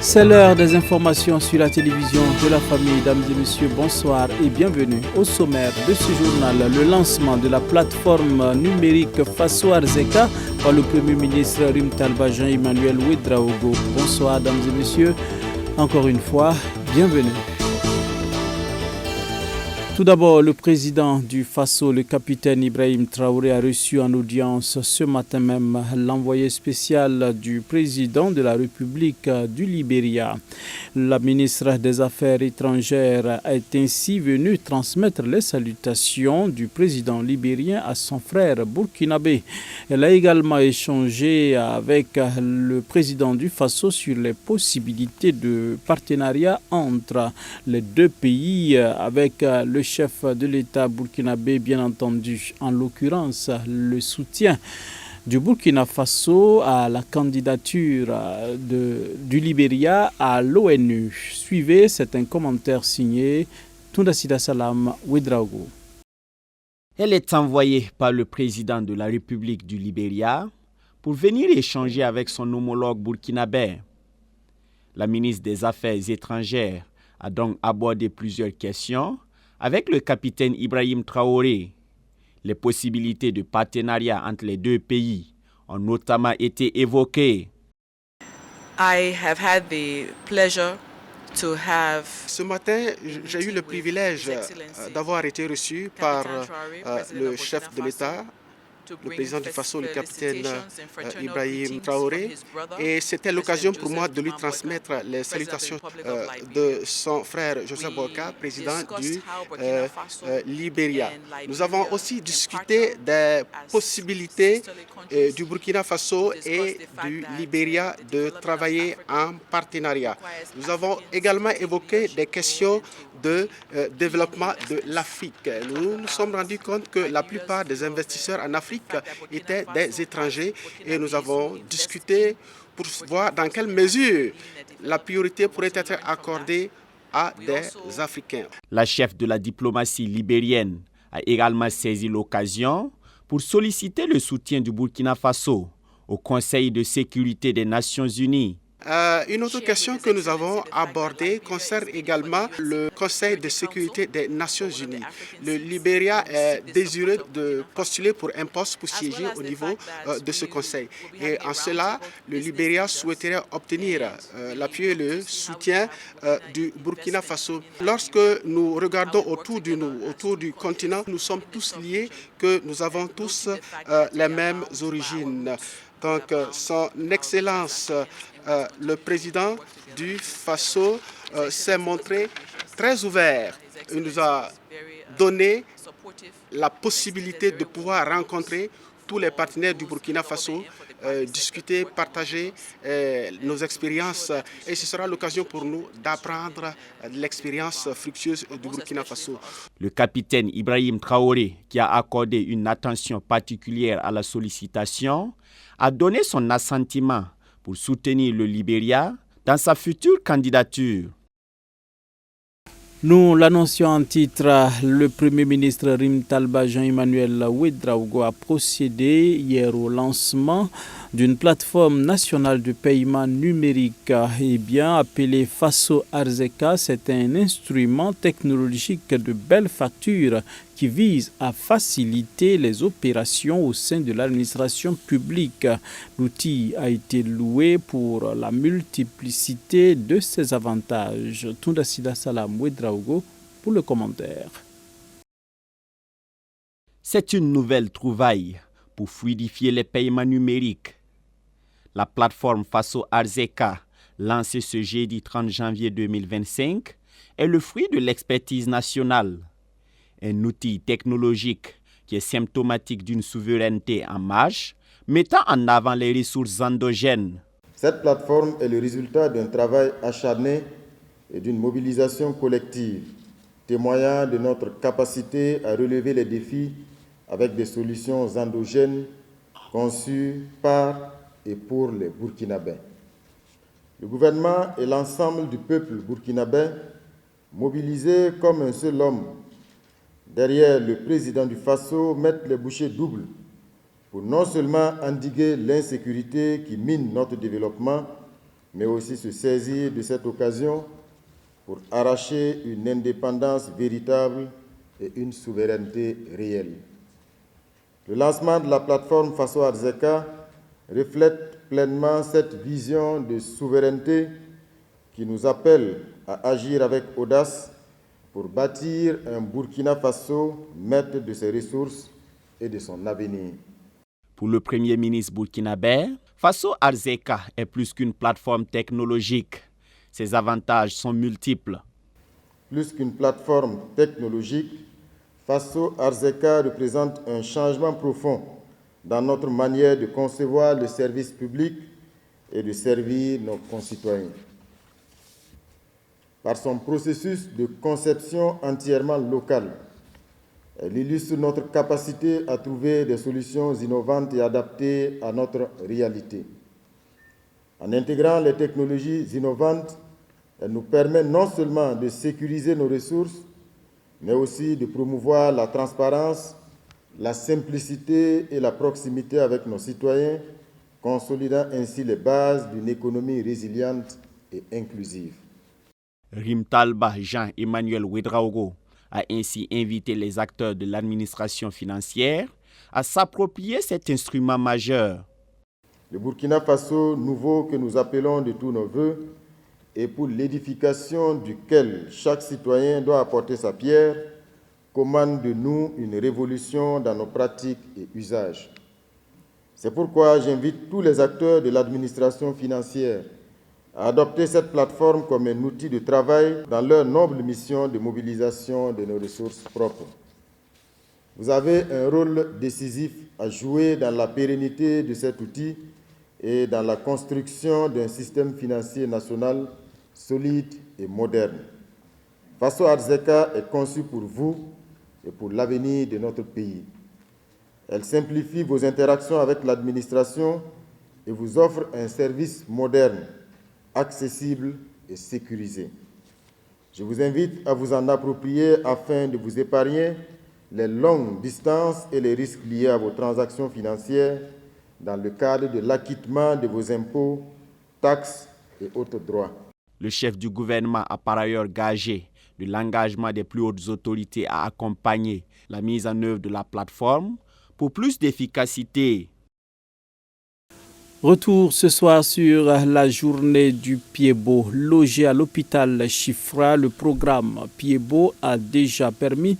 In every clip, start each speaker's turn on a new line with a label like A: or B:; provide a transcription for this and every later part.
A: C'est l'heure des informations sur la télévision de la famille. Mesdames et messieurs, bonsoir et bienvenue au sommaire de ce journal. Le lancement de la plateforme numérique Faso Arzeka par le Premier ministre Rim Talba Jean-Emmanuel Ouedraogo. Bonsoir, mesdames et messieurs. Encore une fois, bienvenue. Tout d'abord, le président du Faso, le capitaine Ibrahim Traoré, a reçu en audience ce matin même l'envoyé spécial du président de la République du Libéria. La ministre des Affaires étrangères est ainsi venue transmettre les salutations du président libérien à son frère burkinabé. Elle a également échangé avec le président du Faso sur les possibilités de partenariat entre les deux pays avec le chef de l'État burkinabé, bien entendu, en l'occurrence le soutien du Burkina Faso à la candidature du Libéria à l'ONU. Suivez, c'est un commentaire signé Tundasida Salam Ouedraogo.
B: Elle est envoyée par le président de la République du Libéria pour venir échanger avec son homologue burkinabé. La ministre des Affaires étrangères a donc abordé plusieurs questions avec le capitaine Ibrahim Traoré. Les possibilités de partenariat entre les deux pays ont notamment été évoquées.
C: Ce matin, j'ai eu le privilège d'avoir été reçu par le chef de l'État, le président du Faso, le capitaine Ibrahim Traoré, et c'était l'occasion pour moi de lui transmettre les salutations de son frère Joseph Boakai, président du Libéria. Nous avons aussi discuté des possibilités du Burkina Faso et du Libéria de travailler en partenariat. Nous avons également évoqué des questions de développement de l'Afrique. Nous nous sommes rendus compte que la plupart des investisseurs en Afrique étaient des étrangers et nous avons discuté pour voir dans quelle mesure la priorité pourrait être accordée à des Africains.
B: La chef de la diplomatie libérienne a également saisi l'occasion pour solliciter le soutien du Burkina Faso au Conseil de sécurité des Nations Unies.
C: Une autre question que nous avons abordée concerne également le Conseil de sécurité des Nations Unies. Le Libéria est désireux de postuler pour un poste pour siéger au niveau de ce Conseil. Et en cela, le Libéria souhaiterait obtenir l'appui et le soutien du Burkina Faso. Lorsque nous regardons autour du continent, nous sommes tous liés, que nous avons tous les mêmes origines. Donc, son Excellence, le président du Faso, s'est montré très ouvert. Il nous a donné la possibilité de pouvoir rencontrer tous les partenaires du Burkina Faso, discuter, partager nos expériences. Et ce sera l'occasion pour nous d'apprendre l'expérience fructueuse du Burkina Faso.
B: Le capitaine Ibrahim Traoré, qui a accordé une attention particulière à la sollicitation, a donné son assentiment pour soutenir le Libéria dans sa future candidature.
A: Nous l'annoncions en titre, le Premier ministre Rim Talba Jean-Emmanuel Ouedraogo a procédé hier au lancement d'une plateforme nationale de paiement numérique appelée Faso Arzeka. C'est un instrument technologique de belle facture qui vise à faciliter les opérations au sein de l'administration publique. L'outil a été loué pour la multiplicité de ses avantages. Tundasida Salam Ouedraogo pour le commentaire.
B: C'est une nouvelle trouvaille pour fluidifier les paiements numériques. La plateforme Faso Arzeka, lancée ce jeudi 30 janvier 2025, est le fruit de l'expertise nationale. Un outil technologique qui est symptomatique d'une souveraineté en marche, mettant en avant les ressources endogènes.
D: Cette plateforme est le résultat d'un travail acharné et d'une mobilisation collective, témoignant de notre capacité à relever les défis avec des solutions endogènes conçues par et pour les Burkinabés. Le gouvernement et l'ensemble du peuple burkinabé, mobilisés comme un seul homme, derrière le président du Faso, mettent les bouchées doubles pour non seulement endiguer l'insécurité qui mine notre développement, mais aussi se saisir de cette occasion pour arracher une indépendance véritable et une souveraineté réelle. Le lancement de la plateforme Faso Arzeka reflète pleinement cette vision de souveraineté qui nous appelle à agir avec audace pour bâtir un Burkina Faso maître de ses ressources et de son avenir.
B: Pour le Premier ministre burkinabé, Faso Arzeka est plus qu'une plateforme technologique. Ses avantages sont multiples.
D: Plus qu'une plateforme technologique, Faso Arzeka représente un changement profond dans notre manière de concevoir le service public et de servir nos concitoyens. Par son processus de conception entièrement local, elle illustre notre capacité à trouver des solutions innovantes et adaptées à notre réalité. En intégrant les technologies innovantes, elle nous permet non seulement de sécuriser nos ressources, mais aussi de promouvoir la transparence, la simplicité et la proximité avec nos citoyens, consolidant ainsi les bases d'une économie résiliente et inclusive.
B: Rimtalba Jean-Emmanuel Ouedraogo a ainsi invité les acteurs de l'administration financière à s'approprier cet instrument majeur.
D: Le Burkina Faso nouveau que nous appelons de tous nos vœux et pour l'édification duquel chaque citoyen doit apporter sa pierre, commande de nous une révolution dans nos pratiques et usages. C'est pourquoi j'invite tous les acteurs de l'administration financière à adopter cette plateforme comme un outil de travail dans leur noble mission de mobilisation de nos ressources propres. Vous avez un rôle décisif à jouer dans la pérennité de cet outil et dans la construction d'un système financier national solide et moderne. Faso Arzeka est conçue pour vous et pour l'avenir de notre pays. Elle simplifie vos interactions avec l'administration et vous offre un service moderne, accessible et sécurisé. Je vous invite à vous en approprier afin de vous épargner les longues distances et les risques liés à vos transactions financières dans le cadre de l'acquittement de vos impôts, taxes et autres droits.
B: Le chef du gouvernement a par ailleurs gagé de l'engagement des plus hautes autorités à accompagner la mise en œuvre de la plateforme pour plus d'efficacité.
A: Retour ce soir sur la journée du Pied-Beau. Logé à l'hôpital Chifra, le programme Pied-Beau a déjà permis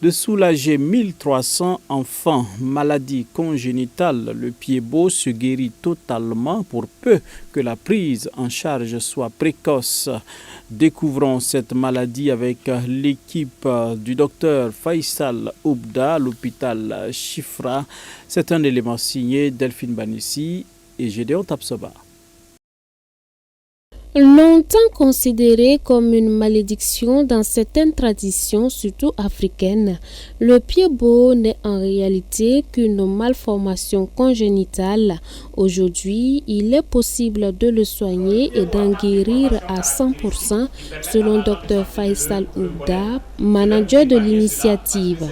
A: de soulager 1300 enfants. Maladie congénitale, le Pied-Beau se guérit totalement pour peu que la prise en charge soit précoce. Découvrons cette maladie avec l'équipe du docteur Faisal Oubda à l'hôpital Chifra. C'est un élément signé Delphine Banissi et Gédéon Tapsoba.
E: Longtemps considéré comme une malédiction dans certaines traditions, surtout africaines, le Pied-Beau n'est en réalité qu'une malformation congénitale. Aujourd'hui, il est possible de le soigner et d'en guérir à 100%, selon Dr Faisal Oubda, manager de l'initiative.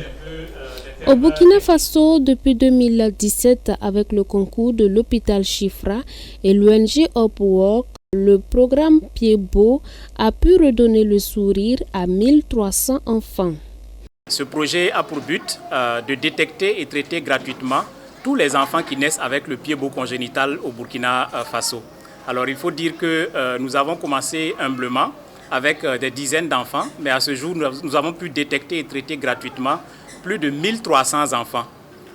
E: Au Burkina Faso, depuis 2017, avec le concours de l'hôpital Chifra et l'ONG Upwork, le programme Pied-Beau a pu redonner le sourire à 1300 enfants.
F: Ce projet a pour but de détecter et traiter gratuitement tous les enfants qui naissent avec le Pied-Beau congénital au Burkina Faso. Alors il faut dire que nous avons commencé humblement avec des dizaines d'enfants, mais à ce jour nous avons pu détecter et traiter gratuitement plus de 1300 enfants.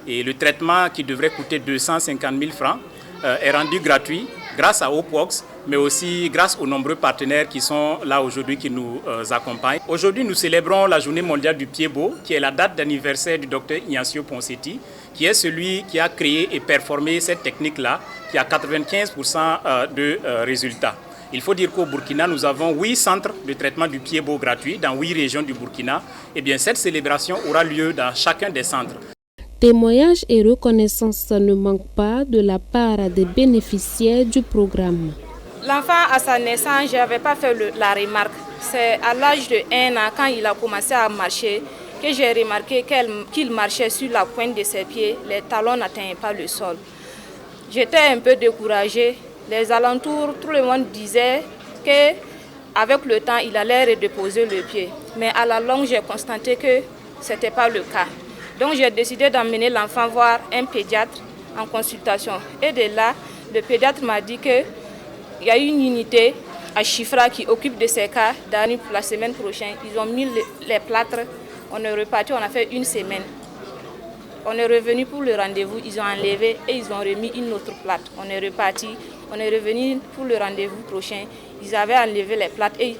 F: Et le traitement qui devrait coûter 250 000 francs est rendu gratuit grâce à Opox, mais aussi grâce aux nombreux partenaires qui sont là aujourd'hui, qui nous accompagnent. Aujourd'hui, nous célébrons la journée mondiale du Pied-Beau, qui est la date d'anniversaire du docteur Ignacio Ponseti, qui est celui qui a créé et performé cette technique-là, qui a 95% de résultats. Il faut dire qu'au Burkina, nous avons 8 centres de traitement du Pied-Beau gratuits dans 8 régions du Burkina. Et bien, cette célébration aura lieu dans chacun des centres.
E: Témoignages et reconnaissance ne manquent pas de la part des bénéficiaires du programme.
G: L'enfant, à sa naissance, je n'avais pas fait la remarque. C'est à l'âge de 1 an, quand il a commencé à marcher, que j'ai remarqué qu'il marchait sur la pointe de ses pieds. Les talons n'atteignaient pas le sol. J'étais un peu découragée Les alentours, tout le monde disait qu'avec le temps, il allait redéposer le pied. Mais à la longue, j'ai constaté que ce n'était pas le cas. Donc j'ai décidé d'emmener l'enfant voir un pédiatre en consultation. Et de là, le pédiatre m'a dit qu'il y a une unité à Chifra qui occupe de ces cas d'année pour la semaine prochaine. Ils ont mis les plâtres, on est reparti, on a fait une semaine. On est revenu pour le rendez-vous, ils ont enlevé et ils ont remis une autre plâtre. On est reparti, on est revenu pour le rendez-vous prochain. Ils avaient enlevé les plâtres et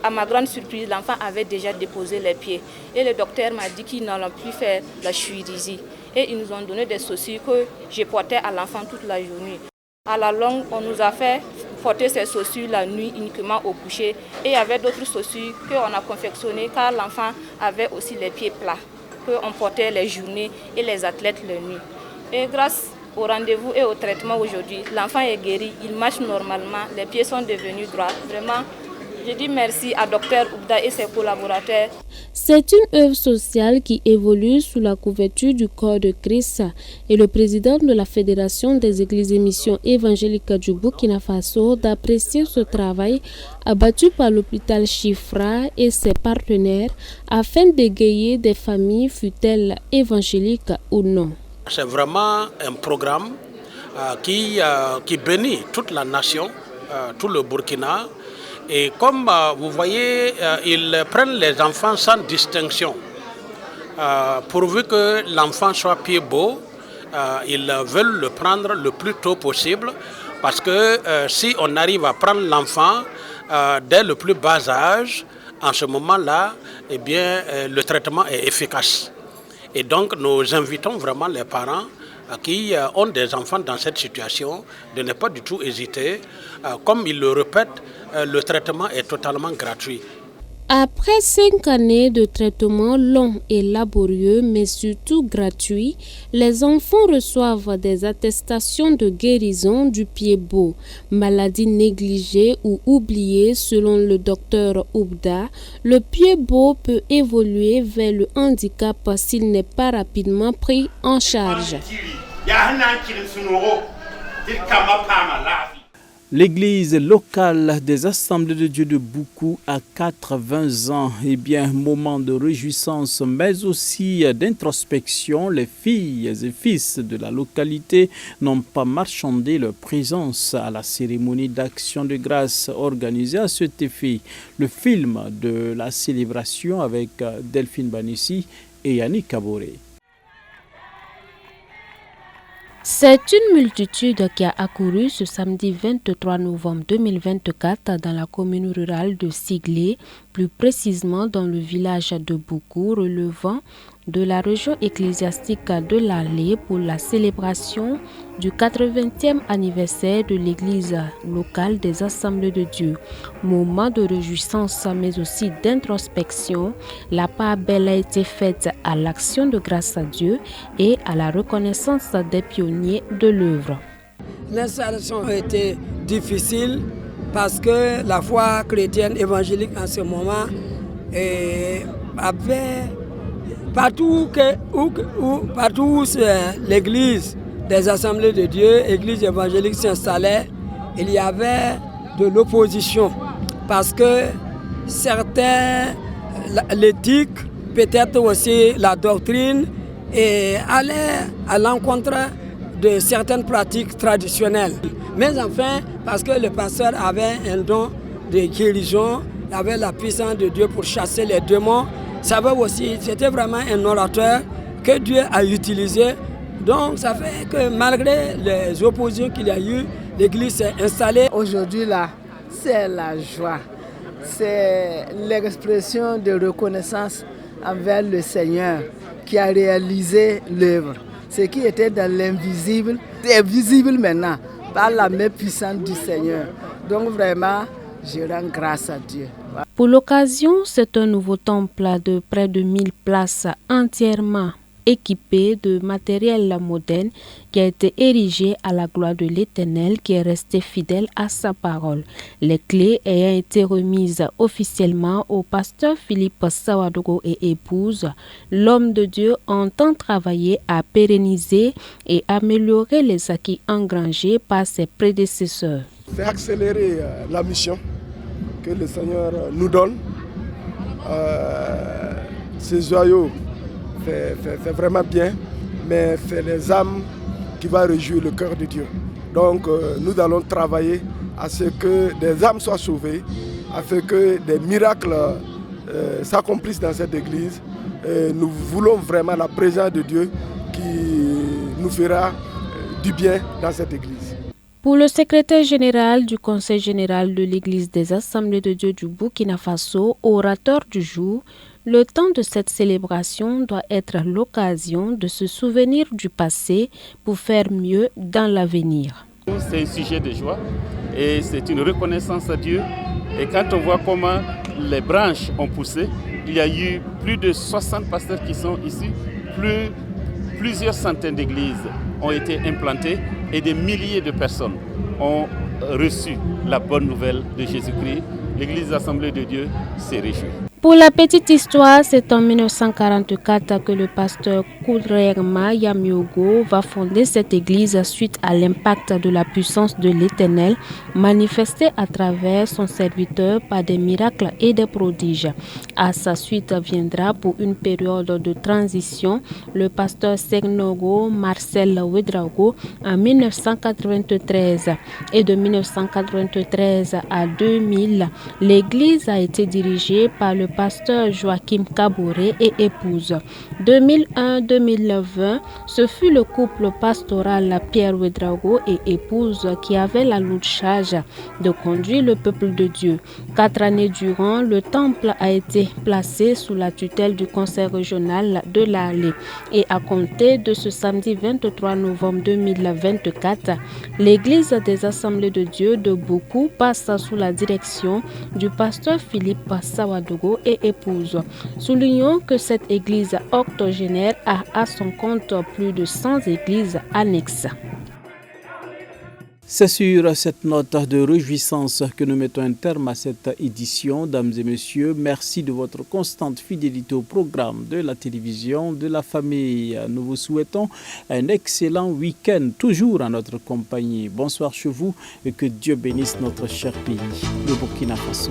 G: à ma grande surprise, l'enfant avait déjà déposé les pieds. Et le docteur m'a dit qu'ils n'allont plus faire la chirurgie. Et ils nous ont donné des chaussures que j'ai portées à l'enfant toute la journée. À la longue, on nous a fait porter ces chaussures la nuit uniquement au coucher. Et il y avait d'autres chaussures qu'on a confectionnées car l'enfant avait aussi les pieds plats, qu'on portait les journées et les athlètes les nuits. Et grâce au rendez-vous et au traitement aujourd'hui, l'enfant est guéri, il marche normalement, les pieds sont devenus droits. Vraiment, je dis merci à Dr Oubda et ses collaborateurs.
E: C'est une œuvre sociale qui évolue sous la couverture du corps de Christ et le président de la Fédération des Églises et Missions évangéliques du Burkina Faso d'apprécier ce travail abattu par l'hôpital Chifra et ses partenaires afin d'égayer des familles, fût-elles évangéliques ou non.
H: C'est vraiment un programme qui bénit toute la nation, tout le Burkina. Et comme vous voyez, ils prennent les enfants sans distinction. Pourvu que l'enfant soit pied beau, ils veulent le prendre le plus tôt possible. Parce que si on arrive à prendre l'enfant dès le plus bas âge, en ce moment-là, eh bien, le traitement est efficace. Et donc, nous invitons vraiment les parents qui ont des enfants dans cette situation de ne pas du tout hésiter. Comme ils le répètent, le traitement est totalement gratuit.
E: Après 5 années de traitement long et laborieux, mais surtout gratuit, les enfants reçoivent des attestations de guérison du pied beau. Maladie négligée ou oubliée selon le docteur Oubda, le pied beau peut évoluer vers le handicap s'il n'est pas rapidement pris en charge.
A: L'église locale des Assemblées de Dieu de Boukou a 80 ans. Eh bien, moment de réjouissance, mais aussi d'introspection. Les filles et fils de la localité n'ont pas marchandé leur présence à la cérémonie d'action de grâce organisée à cet effet. Le film de la célébration avec Delphine Banissi et Yannick Kaboré.
E: C'est une multitude qui a accouru ce samedi 23 novembre 2024 dans la commune rurale de Siglé, plus précisément dans le village de Boukou, relevant de la région ecclésiastique de l'Allée pour la célébration du 80e anniversaire de l'église locale des Assemblées de Dieu. Moment de réjouissance mais aussi d'introspection, la part belle a été faite à l'action de grâce à Dieu et à la reconnaissance des pionniers de l'œuvre.
I: L'installation a été difficile parce que la foi chrétienne évangélique en ce moment avait partout où l'église des Assemblées de Dieu, l'église évangélique s'installait, il y avait de l'opposition parce que certains, l'éthique, peut-être aussi la doctrine, allaient à l'encontre de certaines pratiques traditionnelles. Mais enfin, parce que le pasteur avait un don de guérison, il avait la puissance de Dieu pour chasser les démons, ça veut aussi, c'était vraiment un orateur que Dieu a utilisé. Donc ça fait que malgré les oppositions qu'il y a eu, l'église s'est installée.
J: Aujourd'hui là, c'est la joie. C'est l'expression de reconnaissance envers le Seigneur qui a réalisé l'œuvre. Ce qui était dans l'invisible est visible maintenant par la main puissante du Seigneur. Donc vraiment, je rends grâce à Dieu.
E: Pour l'occasion, c'est un nouveau temple de près de 1000 places entièrement équipée de matériel moderne qui a été érigée à la gloire de l'Éternel qui est resté fidèle à sa parole. Les clés ayant été remises officiellement au pasteur Philippe Sawadogo et épouse, l'homme de Dieu entend travailler à pérenniser et améliorer les acquis engrangés par ses prédécesseurs.
K: C'est accélérer la mission que le Seigneur nous donne. Ces joyaux fait vraiment bien, mais c'est les âmes qui vont réjouir le cœur de Dieu. Donc nous allons travailler à ce que des âmes soient sauvées, à ce que des miracles s'accomplissent dans cette église. Et nous voulons vraiment la présence de Dieu qui nous fera du bien dans cette église.
E: Pour le secrétaire général du Conseil général de l'Église des Assemblées de Dieu du Burkina Faso, orateur du jour, le temps de cette célébration doit être l'occasion de se souvenir du passé pour faire mieux dans l'avenir.
L: C'est un sujet de joie et c'est une reconnaissance à Dieu. Et quand on voit comment les branches ont poussé, il y a eu plus de 60 pasteurs qui sont ici, plusieurs centaines d'églises ont été implantées et des milliers de personnes ont reçu la bonne nouvelle de Jésus-Christ. L'Église Assemblée de Dieu s'est réjouie.
E: Pour la petite histoire, c'est en 1944 que le pasteur Koudrerma Yamiogo va fonder cette église suite à l'impact de la puissance de l'Éternel manifesté à travers son serviteur par des miracles et des prodiges. À sa suite viendra pour une période de transition le pasteur Segnogo Marcel Ouedraogo en 1993 et de 1993 à 2000, l'église a été dirigée par le pasteur Joachim Kabouré et épouse. 2001-2020, ce fut le couple pastoral Pierre Ouedraogo et épouse qui avait la lourde charge de conduire le peuple de Dieu. 4 années durant, le temple a été placé sous la tutelle du conseil régional de l'Arlé. Et à compter de ce samedi 23 novembre 2024, l'église des Assemblées de Dieu de Boku passe sous la direction du pasteur Philippe Sawadogo et épouse. Soulignons que cette église octogénaire a à son compte plus de 100 églises annexes.
A: C'est sur cette note de réjouissance que nous mettons un terme à cette édition. Dames et messieurs, merci de votre constante fidélité au programme de la télévision de la famille. Nous vous souhaitons un excellent week-end, toujours en notre compagnie. Bonsoir chez vous et que Dieu bénisse notre cher pays, le Burkina Faso.